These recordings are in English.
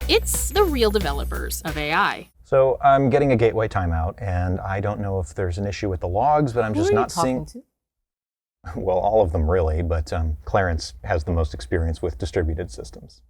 It's the real developers of AI. So I'm getting a gateway timeout, and I don't know if there's an issue with the logs, but I'm just not seeing... To? Well, all of them really, but Clarence has the most experience with distributed systems.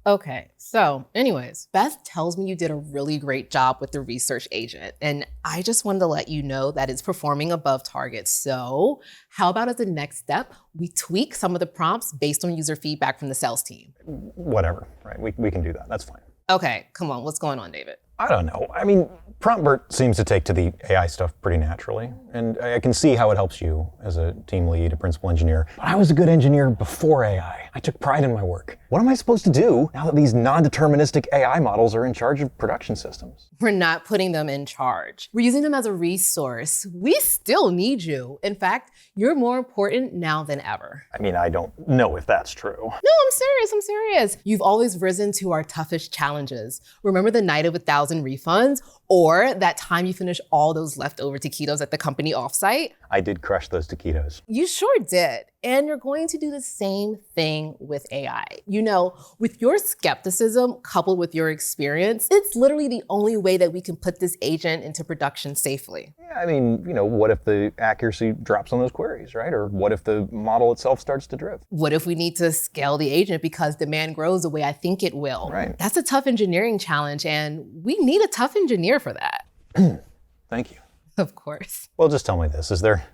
Okay, so anyways, Beth tells me you did a really great job with the research agent, and I just wanted to let you know that it's performing above target. So how about as the next step, we tweak some of the prompts based on user feedback from the sales team? Whatever, right? We can do that. That's fine. Okay, come on, what's going on, David? I don't know. I mean, PromptBert seems to take to the AI stuff pretty naturally, and I can see how it helps you as a team lead, a principal engineer. But I was a good engineer before AI. I took pride in my work. What am I supposed to do now that these non-deterministic AI models are in charge of production systems? We're not putting them in charge. We're using them as a resource. We still need you. In fact, you're more important now than ever. I mean, I don't know if that's true. No, I'm serious. You've always risen to our toughest challenges. Remember the night of 1,000 refunds? Or that time you finished all those leftover taquitos at the company offsite? I did crush those taquitos. You sure did. And you're going to do the same thing with AI. You know, with your skepticism coupled with your experience, it's literally the only way that we can put this agent into production safely. Yeah, I mean, what if the accuracy drops on those queries, right? Or what if the model itself starts to drift? What if we need to scale the agent because demand grows the way I think it will? Right. That's a tough engineering challenge, and we need a tough engineer for that. Thank you. Of course. Well, just tell me this. Is there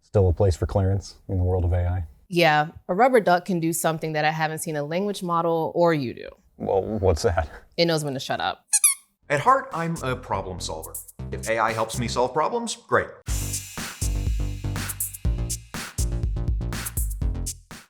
still a place for Clarence in the world of AI? Yeah, a rubber duck can do something that I haven't seen a language model or you do. Well, what's that? It knows when to shut up. At heart, I'm a problem solver. If AI helps me solve problems, great.